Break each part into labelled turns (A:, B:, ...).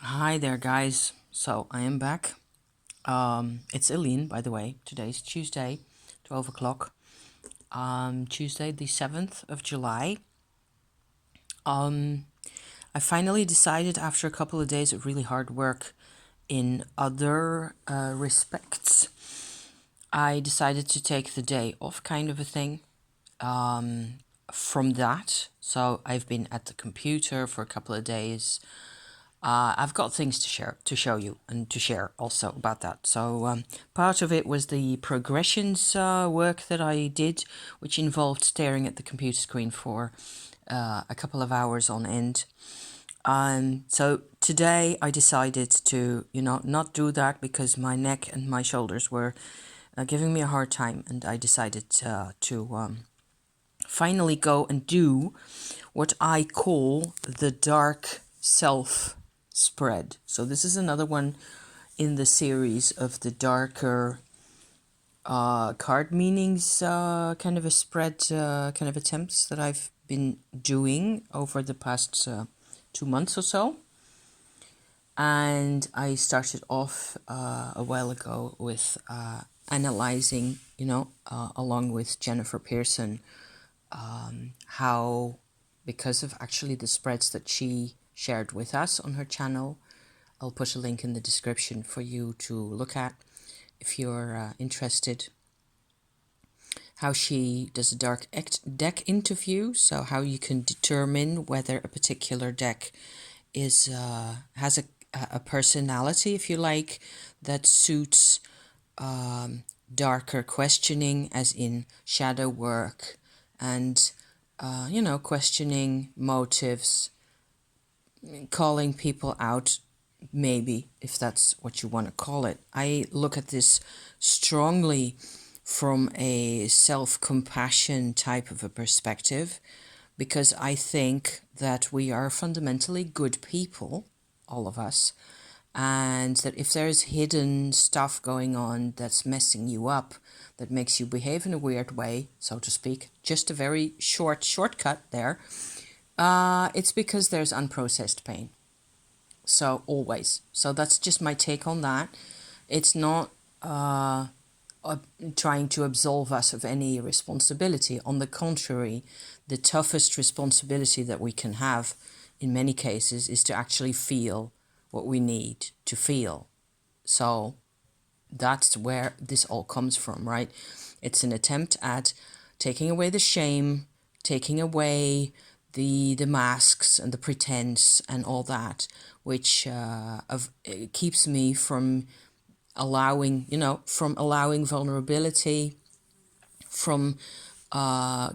A: Hi there, guys. So I am back. It's Eileen, by the way. Today's Tuesday, 12 o'clock. Tuesday, the 7th of July. Um, I finally decided after a couple of days of really hard work in other respects, I decided to take the day off, kind of a thing. From that, so I've been at the computer for a couple of days. I've got things to show you, and to share also about that. So part of it was the progressions work that I did, which involved staring at the computer screen for a couple of hours on end. So today I decided to, not do that because my neck and my shoulders were giving me a hard time, and I decided to finally go and do what I call the dark self spread. So this is another one in the series of the darker card meanings kind of a spread kind of attempts that I've been doing over the past 2 months or so. And I started off a while ago with analyzing, along with Jennifer Pearson, how, because of actually the spreads that she shared with us on her channel, I'll put a link in the description for you to look at if you're interested, how she does a deck interview, so how you can determine whether a particular deck is has a personality, if you like, that suits darker questioning, as in shadow work, and questioning motives, calling people out, maybe, if that's what you want to call it. I look at this strongly from a self-compassion type of a perspective, because I think that we are fundamentally good people, all of us, and that if there's hidden stuff going on that's messing you up, that makes you behave in a weird way, so to speak, just a very shortcut there, it's because there's unprocessed pain. So always. So that's just my take on that. It's not trying to absolve us of any responsibility. On the contrary, the toughest responsibility that we can have in many cases is to actually feel what we need to feel. So that's where this all comes from, right? It's an attempt at taking away the shame, taking away the masks and the pretense and all that, which it keeps me from allowing, from allowing vulnerability, from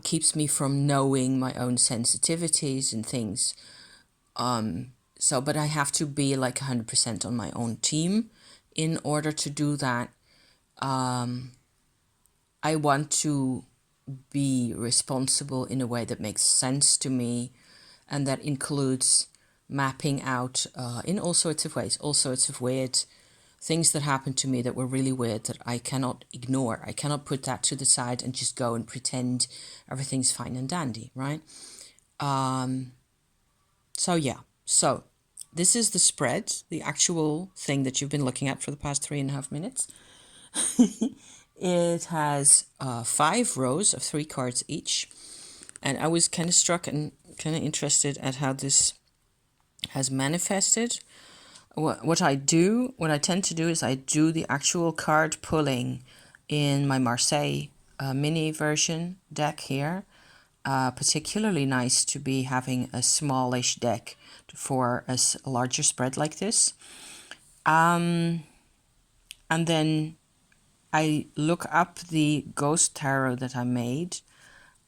A: keeps me from knowing my own sensitivities and things. But I have to be like 100% on my own team in order to do that. I want to be responsible in a way that makes sense to me, and that includes mapping out in all sorts of ways, all sorts of weird things that happened to me that were really weird that I cannot ignore. I cannot put that to the side and just go and pretend everything's fine and dandy, right? So this is the spread, the actual thing that you've been looking at for the past 3.5 minutes. It has 5 rows of 3 cards each, and I was kind of struck and kind of interested at how this has manifested. What I tend to do is I do the actual card pulling in my Marseille mini version deck here. Particularly nice to be having a smallish deck for a larger spread like this. And then I look up the Ghost Tarot that I made,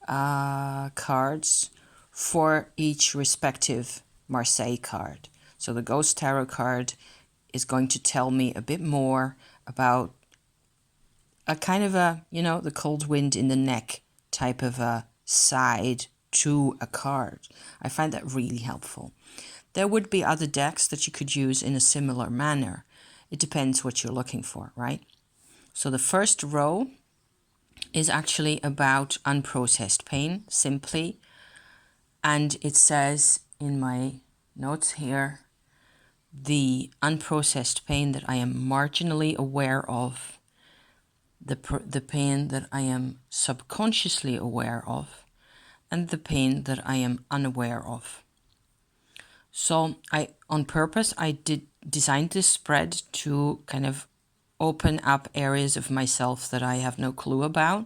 A: cards for each respective Marseille card. So the Ghost Tarot card is going to tell me a bit more about a kind of a, the cold wind in the neck type of a side to a card. I find that really helpful. There would be other decks that you could use in a similar manner. It depends what you're looking for, right? So the first row is actually about unprocessed pain, simply. And it says in my notes here, the unprocessed pain that I am marginally aware of, the pain that I am subconsciously aware of, and the pain that I am unaware of. So on purpose, I designed this spread to kind of open up areas of myself that I have no clue about.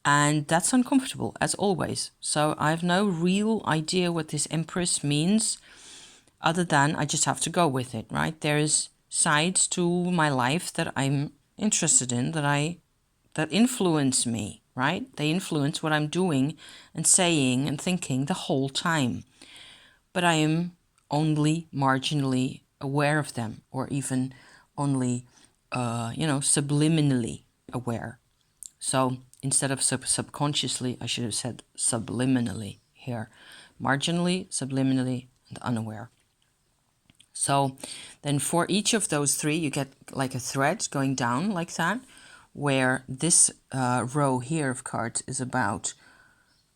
A: And that's uncomfortable, as always. So I have no real idea what this Empress means, other than I just have to go with it, right? There's sides to my life that I'm interested in, that influence me, right? They influence what I'm doing and saying and thinking the whole time. But I am only marginally aware of them, or even only, subliminally aware. So instead of subconsciously, I should have said subliminally here. Marginally, subliminally, and unaware. So then for each of those three, you get like a thread going down like that, where this row here of cards is about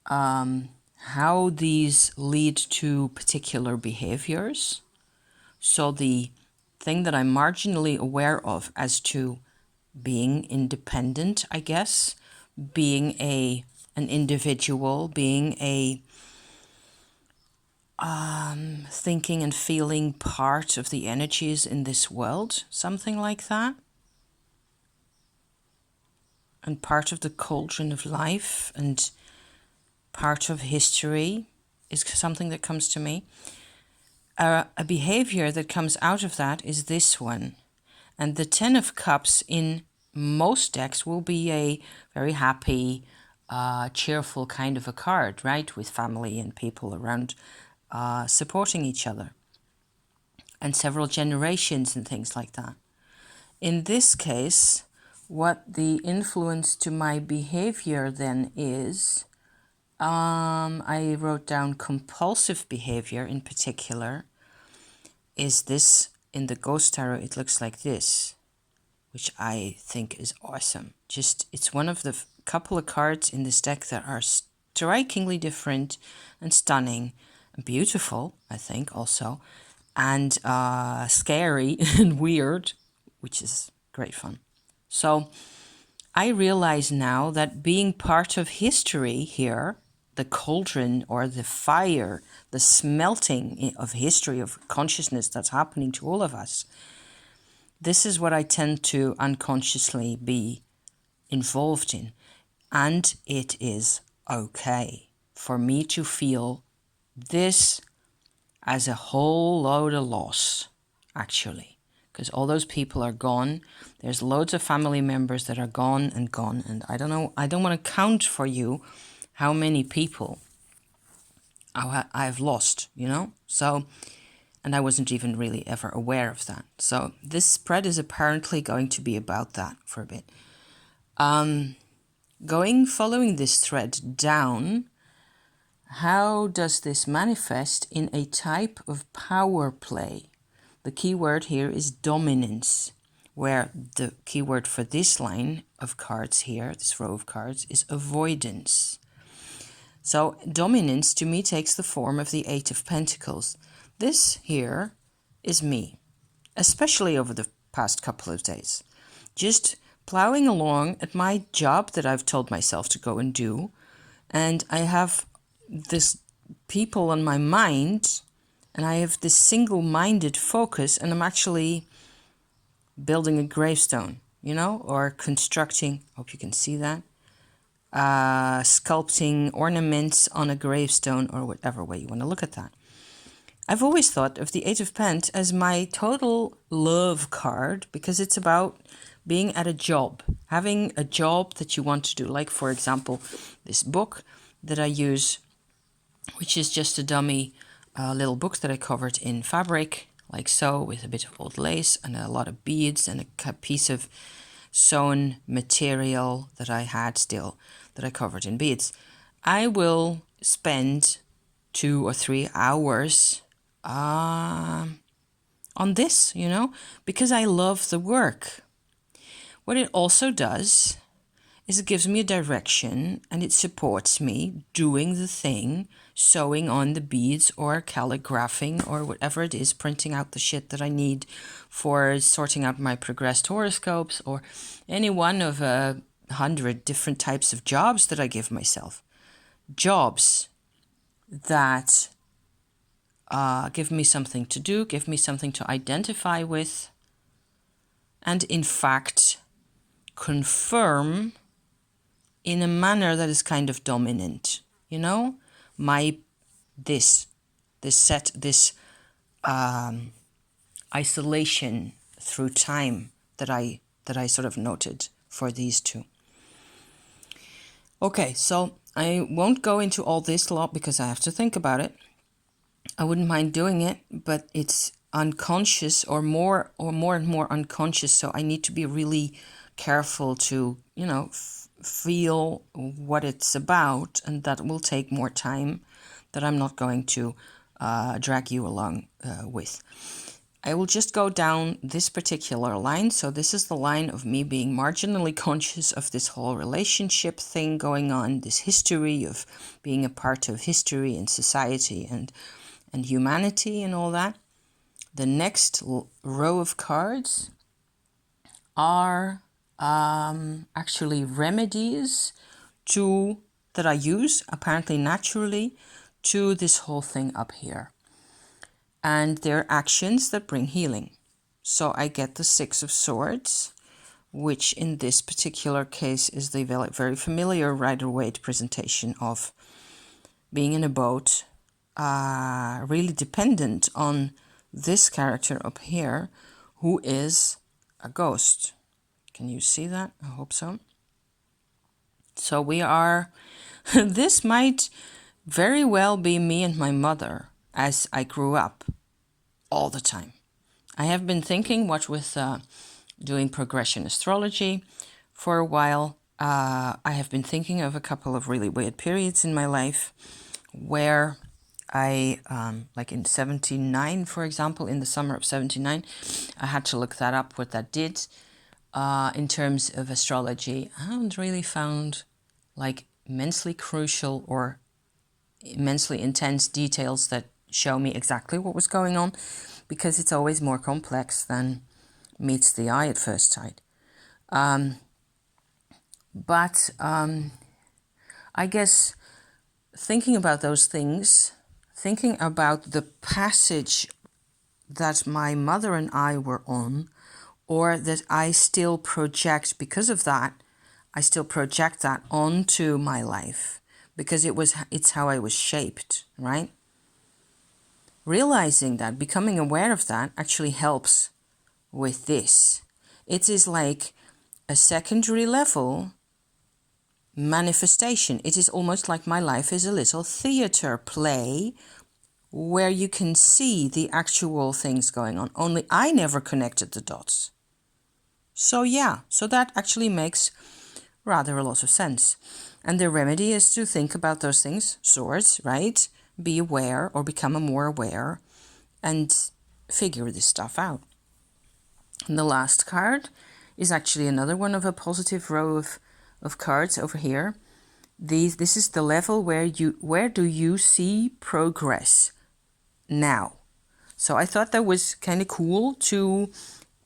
A: how these lead to particular behaviors. So the thing that I'm marginally aware of as to being independent, I guess, being an individual, being a thinking and feeling part of the energies in this world, something like that. And part of the cauldron of life and part of history is something that comes to me. A behavior that comes out of that is this one. And the Ten of Cups in most decks will be a very happy, cheerful kind of a card, right? With family and people around supporting each other. And several generations and things like that. In this case, what the influence to my behavior then is, I wrote down compulsive behavior in particular, is this. In the Ghost Tarot, it looks like this, which I think is awesome. It's one of the couple of cards in this deck that are strikingly different and stunning and beautiful, I think, also, and scary and weird, which is great fun. So I realize now that being part of history here, the cauldron or the fire, the smelting of history, of consciousness that's happening to all of us, this is what I tend to unconsciously be involved in. And it is okay for me to feel this as a whole load of loss, actually. Because all those people are gone. There's loads of family members that are gone. And I don't know, I don't want to count for you how many people I've lost, So, and I wasn't even really ever aware of that. So this spread is apparently going to be about that for a bit. Following this thread down, how does this manifest in a type of power play? The key word here is dominance, where the key word for this line of cards here, this row of cards, is avoidance. So dominance to me takes the form of the Eight of Pentacles. This here is me, especially over the past couple of days. Just plowing along at my job that I've told myself to go and do. And I have this people on my mind, and I have this single-minded focus, and I'm actually building a gravestone, or constructing, hope you can see that, sculpting ornaments on a gravestone, or whatever way you want to look at that. I've always thought of the Eight of Pentacles as my total love card, because it's about being at a job, having a job that you want to do. Like, for example, this book that I use, which is just a dummy little book that I covered in fabric, like so, with a bit of old lace and a lot of beads and a piece of sewn material that I had still, that I covered in beads. I will spend 2 or 3 hours on this, because I love the work. What it also does is it gives me a direction, and it supports me doing the thing sewing on the beads or calligraphing or whatever it is, printing out the shit that I need for sorting out my progressed horoscopes, or any one of 100 different types of jobs that I give myself. Jobs that give me something to do, give me something to identify with, and in fact confirm in a manner that is kind of dominant, you know, this isolation through time that I sort of noted for these two. Okay, so I won't go into all this a lot because I have to think about it. I wouldn't mind doing it, but it's unconscious or more and more unconscious, so I need to be really careful to, you know, feel what it's about, and that will take more time that I'm not going to drag you along with. I will just go down this particular line. So this is the line of me being marginally conscious of this whole relationship thing going on, this history of being a part of history and society and humanity and all that. The next row of cards are actually remedies that I use apparently naturally to this whole thing up here. And they're actions that bring healing. So I get the Six of Swords, which in this particular case is the very familiar Rider-Waite presentation of being in a boat, really dependent on this character up here, who is a ghost. Can you see that? I hope so. So we are, this might very well be me and my mother as I grew up all the time. I have been thinking, what with doing progression astrology for a while, I have been thinking of a couple of really weird periods in my life where I, like in 79, for example, in the summer of 79, I had to look that up, what that did in terms of astrology. I haven't really found like immensely crucial or immensely intense details that show me exactly what was going on, because it's always more complex than meets the eye at first sight. But I guess thinking about those things, thinking about the passage that my mother and I were on, or that I still project, because of that, I still project that onto my life, because it's how I was shaped, right? Realizing that, becoming aware of that, actually helps with this. It is like a secondary level manifestation. It is almost like my life is a little theater play where you can see the actual things going on. Only I never connected the dots. So yeah, so that actually makes rather a lot of sense. And the remedy is to think about those things, swords, right? Be aware, or become more aware, and figure this stuff out. And the last card is actually another one of a positive row of cards over here. This is the level where do you see progress now? So I thought that was kind of cool to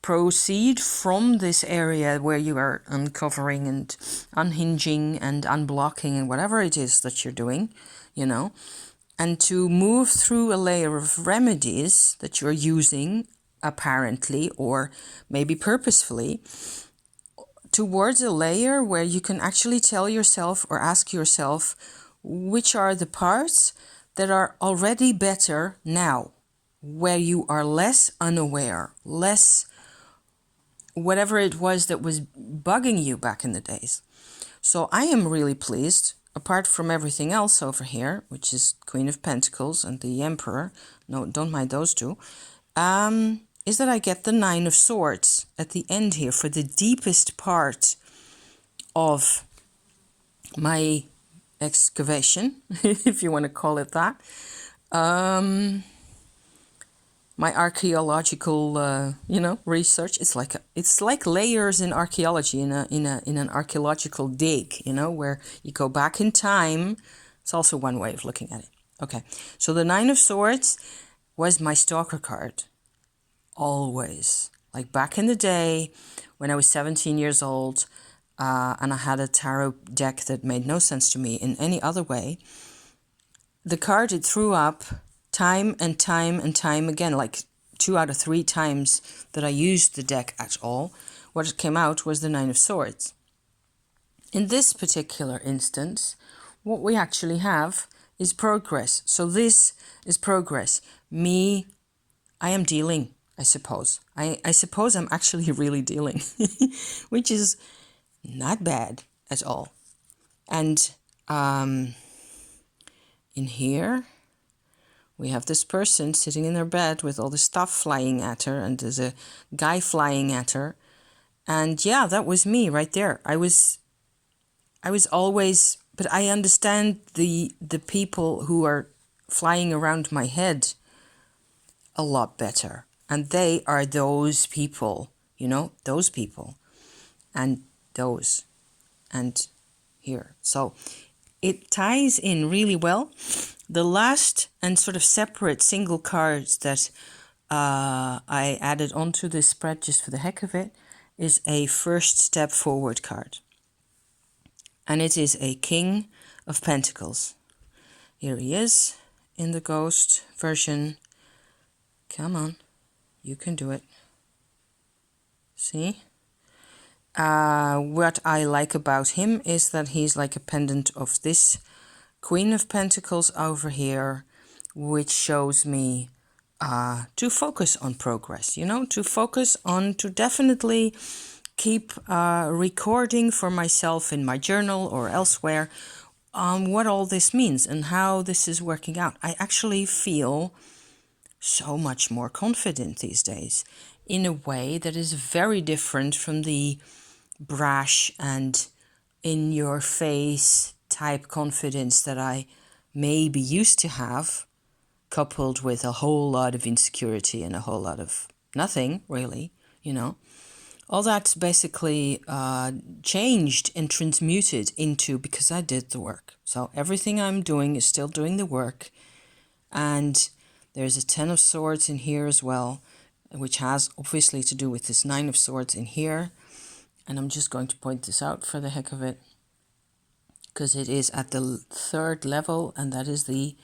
A: proceed from this area where you are uncovering and unhinging and unblocking and whatever it is that you're doing, you know, and to move through a layer of remedies that you're using apparently or maybe purposefully towards a layer where you can actually tell yourself or ask yourself which are the parts that are already better now, where you are less unaware, less whatever it was that was bugging you back in the days. So I am really pleased, apart from everything else over here, which is Queen of Pentacles and the Emperor, no, don't mind those two, is that I get the Nine of Swords at the end here for the deepest part of my excavation, if you want to call it that. My archaeological, research. It's like layers in archaeology in an archaeological dig, where you go back in time. It's also one way of looking at it. Okay, so the Nine of Swords was my stalker card. Always. Like back in the day when I was 17 years old and I had a tarot deck that made no sense to me in any other way, the card it threw up time and time and time again, like 2 out of 3 times that I used the deck at all, what came out was the Nine of Swords. In this particular instance, what we actually have is progress. So this is progress. I am dealing, I suppose. I suppose I'm actually really dealing, which is not bad at all. And in here, we have this person sitting in their bed with all the stuff flying at her, and there's a guy flying at her. And yeah, that was me right there. I was always, but I understand the people who are flying around my head a lot better. And they are those people, those people and those and here. So it ties in really well. The last and sort of separate single cards that I added onto this spread just for the heck of it is a first step forward card. And it is a King of Pentacles. Here he is in the ghost version. Come on, you can do it. See? What I like about him is that he's like a pendant of this Queen of Pentacles over here, which shows me to focus on progress, to definitely keep recording for myself in my journal or elsewhere what all this means and how this is working out. I actually feel so much more confident these days in a way that is very different from the brash and in your face type confidence that I maybe used to have, coupled with a whole lot of insecurity and a whole lot of nothing really, all that's basically changed and transmuted into because I did the work. So everything I'm doing is still doing the work. And there's a Ten of Swords in here as well, which has obviously to do with this Nine of Swords in here. And I'm just going to point this out for the heck of it, because it is at the 3rd level, and that is the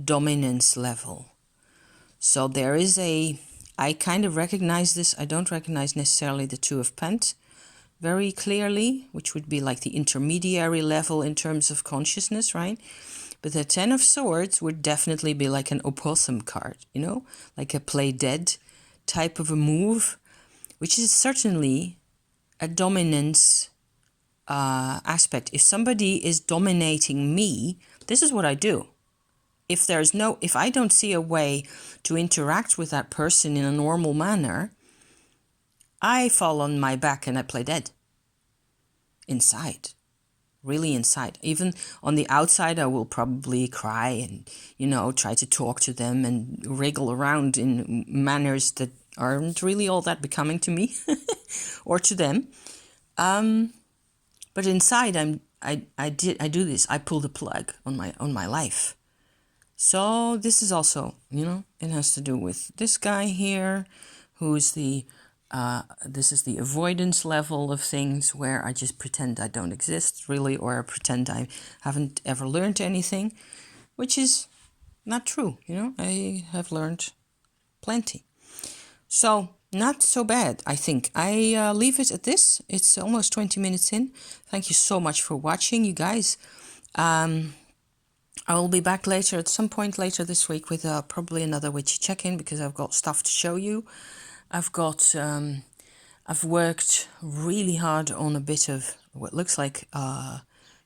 A: dominance level. So there is I kind of recognize this. I don't recognize necessarily the Two of Pent very clearly, which would be like the intermediary level in terms of consciousness, right? But the Ten of Swords would definitely be like an opossum card, like a play dead type of a move, which is certainly a dominance aspect. If somebody is dominating me, this is what I do. If I don't see a way to interact with that person in a normal manner, I fall on my back and I play dead. Inside. Really inside. Even on the outside, I will probably cry and, try to talk to them and wriggle around in manners that aren't really all that becoming to me or to them. But inside, I do this. I pull the plug on my life. So this is also, it has to do with this guy here, who's this is the avoidance level of things where I just pretend I don't exist really, or I pretend I haven't ever learned anything, which is not true. I have learned plenty. So not so bad, I think. I leave it at this. It's almost 20 minutes in. Thank you so much for watching, you guys. I will be back later, at some point later this week, with probably another witchy check-in, because I've got stuff to show you. I've worked really hard on a bit of what looks like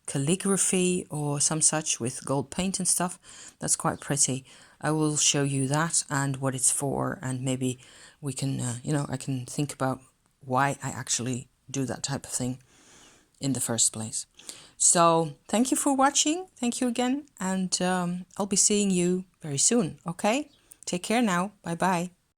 A: calligraphy or some such with gold paint and stuff. That's quite pretty. I will show you that and what it's for, and maybe we can, I can think about why I actually do that type of thing in the first place. So thank you for watching. Thank you again. And I'll be seeing you very soon. Okay? Take care now. Bye-bye.